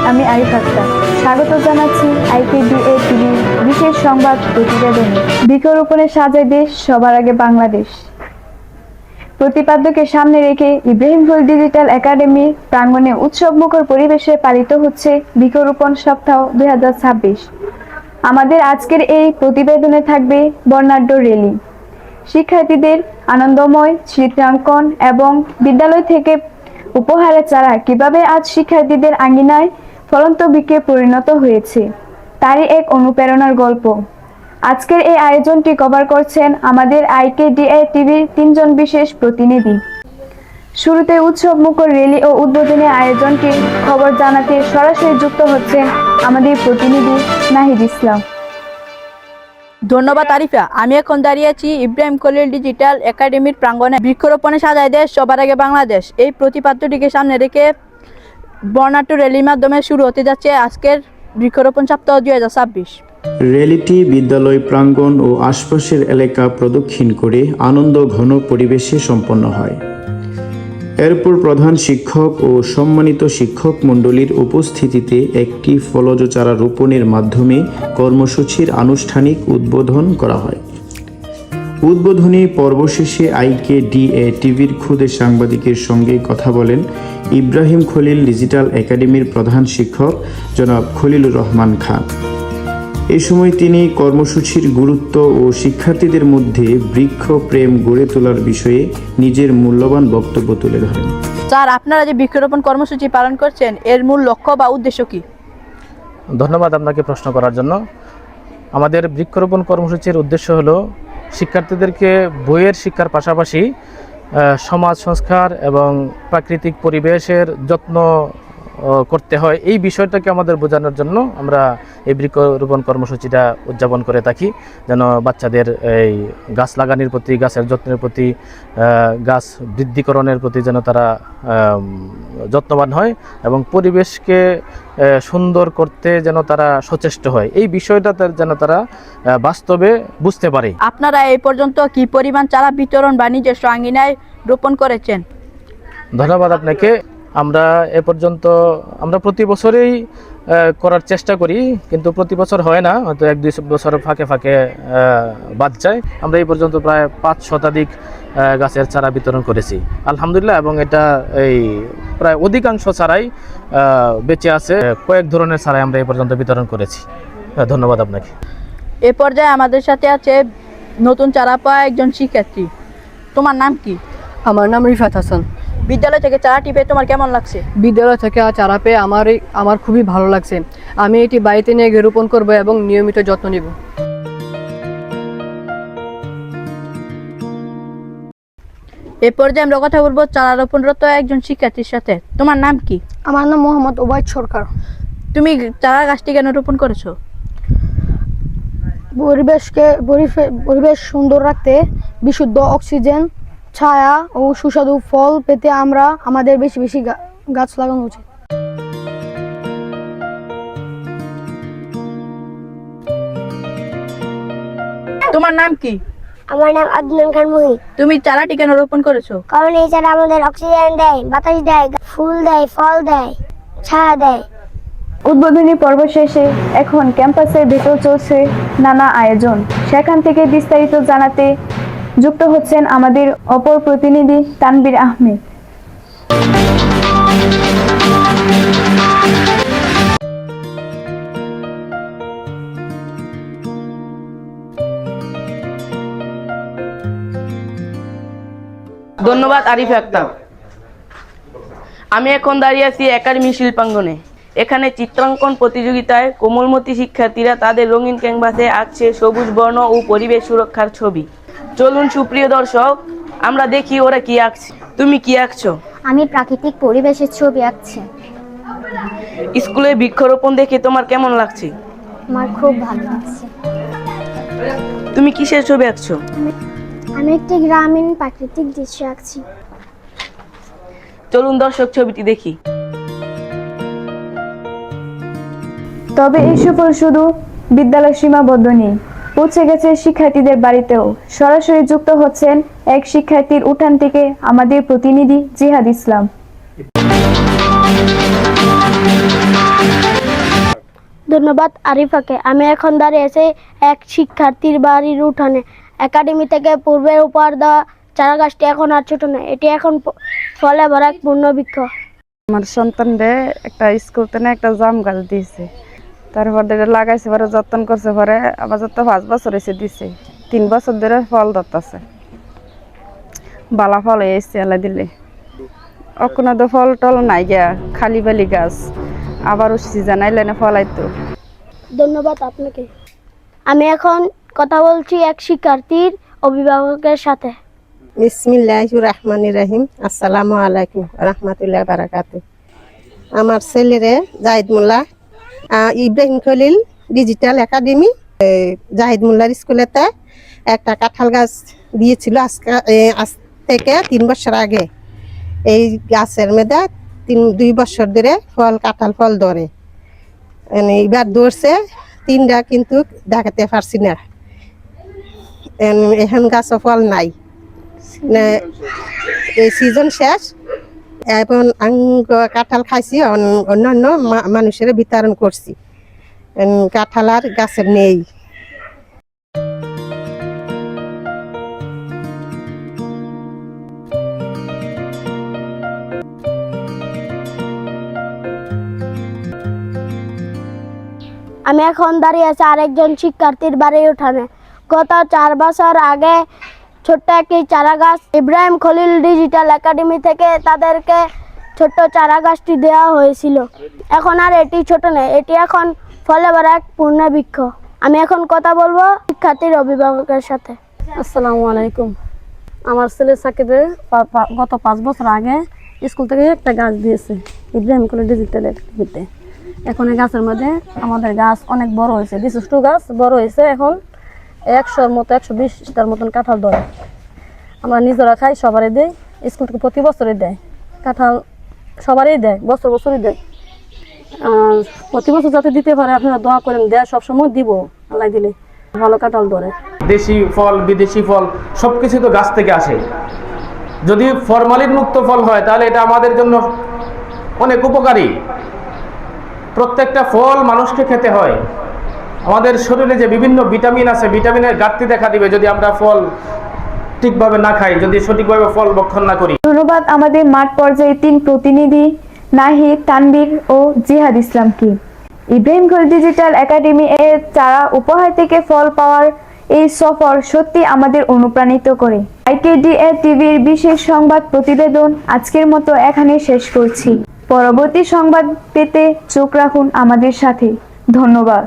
আমি আরিফ আক্তার। স্বাগত জানাচ্ছি IKDA টিভি বিশেষ সংবাদ প্রতিবেদনে। বৃক্ষরোপণে সাজায় দেশ, সবার আগে বাংলাদেশ। প্রতিপাদ্যকে সামনে রেখে ইব্রাহিম খলিল ডিজিটাল একাডেমি প্রাঙ্গণে উৎসবমুখর পরিবেশে পালিত হচ্ছে বৃক্ষরোপণ সপ্তাহ 2026। আমাদের আজকের এই প্রতিবেদনে থাকবে বর্ণাঢ্য র্যালি, শিক্ষার্থীদের আনন্দময় চিত্রাঙ্কন এবং বিদ্যালয় থেকে উপহারের চারা কিভাবে আজ শিক্ষার্থীদের আঙ্গিনায় ফলন্ত বৃক্ষে পরিণত হয়েছে তারই এক অনুপ্রেরণার গল্প। আজকের এই আয়োজনটি কভার করছেন আমাদের IKDA টিভির 3 জন বিশেষ প্রতিনিধি। শুরুতে উৎসবমুখর র্যালি ও উদ্বোধনী আয়োজনটির খবর জানাতে সরাসরি যুক্ত হচ্ছেন আমাদের প্রতিনিধি নাহিদ ইসলাম। ধন্যবাদ আরিফা। আমি এখন দাঁড়িয়ে আছি ইব্রাহিম খলিল ডিজিটাল একাডেমির প্রাঙ্গণে। বৃক্ষরোপণে সাজায় দেশ, সবার আগে বাংলাদেশ। এই প্রতিপাদ্যটিকে সামনে রেখে বর্ণাঢ্য র্যালির মাধ্যমে শুরু হতে যাচ্ছে আজকের বৃক্ষরোপণ সপ্তাহ 2026। র্যালিটি বিদ্যালয় প্রাঙ্গণ ও আশপাশের এলাকা প্রদক্ষিণ করে আনন্দ ঘন পরিবেশে সম্পন্ন হয়। এরপর প্রধান শিক্ষক ও সম্মানিত শিক্ষক মণ্ডলীর উপস্থিতিতে একটি ফলজ চারা রোপণের মাধ্যমে কর্মসূচির আনুষ্ঠানিক উদ্বোধন করা হয়। উদ্বোধনী পর্ব শেষে IKDA টিভির খুদে সাংবাদিকের সঙ্গে কথা বলেন ইব্রাহিম খলিল ডিজিটাল একাডেমির প্রধান শিক্ষক জনাব খলিলুর রহমান খান। এই সময় তিনি কর্মসূচির গুরুত্ব ও শিক্ষার্থীদের মধ্যে বৃক্ষ প্রেম গড়ে তোলার বিষয়ে নিজের মূল্যবান বক্তব্য তুলে ধরেন। স্যার, আপনারা যে বৃক্ষরোপণ কর্মসূচি পালন করছেন, এর মূল লক্ষ্য বা উদ্দেশ্য কি? ধন্যবাদ আপনাকে প্রশ্ন করার জন্য। আমাদের বৃক্ষরোপণ কর্মসূচির উদ্দেশ্য হলো শিক্ষার্থীদেরকে বইয়ের শিক্ষার পাশাপাশি সমাজ সংস্কার এবং প্রাকৃতিক পরিবেশের যত্ন করতে হয়, এই বিষয়টাকে আমাদের বোঝানোর জন্য আমরা এই বৃক্ষরোপণ কর্মসূচিটা উদযাপন করে থাকি, যেন বাচ্চাদের এই গাছ লাগানোর প্রতি, গাছের যত্নের প্রতি, গাছ বৃদ্ধিকরণের প্রতি যেন তারা যত্নবান হয় এবং পরিবেশকে সুন্দর করতে যেন তারা সচেষ্ট হয়, এই বিষয়টা যেন তারা বাস্তবে বুঝতে পারে। আপনারা এই পর্যন্ত কি পরিমাণ চারা বিতরণ বা নিজস্ব আঙ্গিনায় রোপণ করেছেন? ধন্যবাদ আপনাকে। আমরা এ পর্যন্ত প্রতি বছরেই করার চেষ্টা করি, কিন্তু প্রতি বছর হয় না, হয়তো 1-2 বছর ফাঁকে ফাঁকে বাদ যায়। আমরা এই পর্যন্ত প্রায় 5 শতাধিক গাছের চারা বিতরণ করেছি আলহামদুলিল্লাহ, এবং এটা এই প্রায় অধিকাংশ চারাই বেঁচে আছে। কয়েক ধরনের চারাই আমরা এই পর্যন্ত বিতরণ করেছি। ধন্যবাদ আপনাকে। এ পর্যায়ে আমাদের সাথে আছে নতুন চারা পাওয়া একজন শিক্ষার্থী। তোমার নাম কি? আমার নাম রিফাত হাসান। বিদ্যালয় থেকে চারাটি পেয়ে তোমার কেমন লাগছে? বিদ্যালয় থেকে চারা পেয়ে আমার খুবই ভালো লাগছে। আমি এটি বাড়িতে নিয়ে গিয়ে রোপণ করবো এবং নিয়মিত যত্ন নিব। এ পর্যায়ে আমরা কথা বলবো চারা রোপণরত একজন শিক্ষার্থীর সাথে। তোমার নাম কি? আমার নাম মোহাম্মদ ওবায়দ সরকার। তুমি চারা গাছটি কেন রোপণ করেছো? পরিবেশ সুন্দর রাখতে, বিশুদ্ধ অক্সিজেন, ছায়া ও সুস্বাদু ফল পেতে আমরা আমাদের বেশি বেশি গাছ লাগানো উচিত। তোমার নাম কি? আমার নাম আদনান খান মুহি। তুমি চারাটি কেন রোপণ করেছো? কারণ এই চারা আমাদের অক্সিজেন দেয়, বাতাস দেয়, ফুল দেয়, ফল দেয়, ছায়া দেয়। উদ্বোধনী পর্ব শেষে এখন ক্যাম্পাসের ভেতর চলছে নানা আয়োজন। সেখান থেকে বিস্তারিত জানাতে যুক্ত হচ্ছেন আমাদের অপর প্রতিনিধি তানবীর আহমেদ। ধন্যবাদ আরিফ আক্তার। আমি এখন দাঁড়িয়ে আছি একাডেমি শিল্পাঙ্গনে। এখানে চিত্রাঙ্কন প্রতিযোগিতায় কোমলমতি শিক্ষার্থীরা তাদের রঙিন ক্যানভাসে আঁকছে সবুজ বর্ণ ও পরিবেশ সুরক্ষার ছবি। চলুন সুপ্রিয় দর্শক, আমরা দেখি ওরা কি আঁকছে। তুমি কি আঁকছো? আমি প্রাকৃতিক পরিবেশের ছবি আঁকছি। স্কুলে বৃক্ষরোপণ দেখে তোমার কেমন লাগছে? আমার খুব ভালো লাগছে। তুমি কিসের ছবি আঁকছো? আমি একটি গ্রামীণ প্রাকৃতিক দৃশ্য আঁকছি। চলুন দর্শক ছবিটি দেখি। তবে এই সুফল শুধু বিদ্যালয় সীমাবদ্ধ নেই, পৌঁছে গেছে শিক্ষার্থীদের বাড়িতেও। সরাসরি যুক্ত হচ্ছেন এক শিক্ষার্থীর উঠান থেকে আমাদের প্রতিনিধি জিহাদ ইসলাম। ধন্যবাদ আরিফাকে। আমি এখন দাঁড়িয়ে আছি এক শিক্ষার্থীর বাড়ির উঠানে। একাডেমি থেকে পূর্বের উপহার দেওয়া চারা গাছটি এখন আর ছোট নয়, এটি এখন ফলে ভরা এক পূর্ণবৃক্ষ। আমার সন্তানরে একটা স্কুল থেকে একটা জাম গাছ দিয়েছে, তারপর লাগাইছে, পরে যত্ন করছে, পরে আবার যত 5 বছর এসে দিছে, 3 বছর ধরে ফল ধরতেছে, বালা ফল এসছে এলা দিলে। অকোনা তো ফল টল নাই গিয়া, খালি বালি গাছ, আবারও সিজন আইলে না ফলাইতো। ধন্যবাদ আপনাকে। আমি এখন কথা বলছি এক শিক্ষার্থীর অভিভাবকের সাথে। বিসমিল্লাহির রহমানির রহিম। আসসালামু আলাইকুম রহমতুল্লাহ বারাকাতু। আমার ছেলেরে জাহিদ মোল্লা ইব্রাহিম খলিল ডিজিটাল একাডেমি জাহিদ মোল্লার স্কুলেতে একটা কাঁঠাল গাছ দিয়েছিল আজ থেকে 3 বছর আগে। এই গাছের মধ্যে 2 বছর ধরে কাঁঠাল ফল ধরে, এবার ধরছে 3টা, কিন্তু দেখাতে পারছি না। এখন গাছ ফল নাই, এই সিজন শেষ। এখন কাঁঠাল খাইছি, অন্যান্য মানুষের বিতরণ করছি। কাঁঠাল আর গাছের নেই। আমি এখন দাঁড়িয়ে আছি আরেকজন শিক্ষার্থীর বাড়ির উঠানে। গত 4 বছর আগে ছোট্ট একটি চারা গাছ ইব্রাহিম খলিল ডিজিটাল একাডেমি থেকে তাদেরকে ছোট্ট চারা গাছটি দেওয়া হয়েছিল। এখন আর এটি ছোট নয়, এটি এখন ফলে ভরা এক পূর্ণবৃক্ষ। আমি এখন কথা বলবো শিক্ষার্থীর অভিভাবকের সাথে। আসসালামু আলাইকুম। আমার ছেলে সাকিবের গত 5 বছর আগে স্কুল থেকে একটা গাছ দিয়েছে ইব্রাহিম খলিল ডিজিটাল একাডেমিতে। এখন এই গাছের মধ্যে আমাদের গাছ অনেক বড় হয়েছে, বিশিষ্ট গাছ বড় হয়েছে। এখন 100-র মতো 120টার মতন কাঁঠাল ধরে। আমরা নিজেরা খাই, সবারই দেয়, স্কুল থেকে প্রতি বছরই দেয়। কাঁঠাল সবারই দেয়, বছরই দেয়। প্রতি বছর যাতে দিতে পারে আপনারা দোয়া করেন, দেয় সবসময় দিব, আল্লাহ দিলে ভালো কাঁঠাল ধরে। দেশি ফল বিদেশি ফল সবকিছু তো গাছ থেকে আসে। যদি ফরমালিন মুক্ত ফল হয় তাহলে এটা আমাদের জন্য অনেক উপকারী। প্রত্যেকটা ফল মানুষকে খেতে হয়। আমাদের শরীরে যে বিভিন্ন ভিটামিন আছে, ভিটামিনের ঘাটতি দেখা দিবে যদি আমরা ফল ঠিকভাবে না খাই, যদি সঠিকভাবে ফল ভক্ষণ না করি। ধন্যবাদ আমাদের মাঠ পর্যায়ে 3 প্রতিনিধি নাহিদ, তানবীর ও জিহাদ ইসলামকে। ইব্রাহিম খলিল ডিজিটাল একাডেমি এর চারা উপহার থেকে ফল পাওয়ার এই সফর সত্যি আমাদের অনুপ্রাণিত করে। IKDA টিভির বিশেষ সংবাদ প্রতিবেদন আজকের মতো এখানে শেষ করছি। পরবর্তী সংবাদ পেতে চোখ রাখুন আমাদের সাথে। ধন্যবাদ।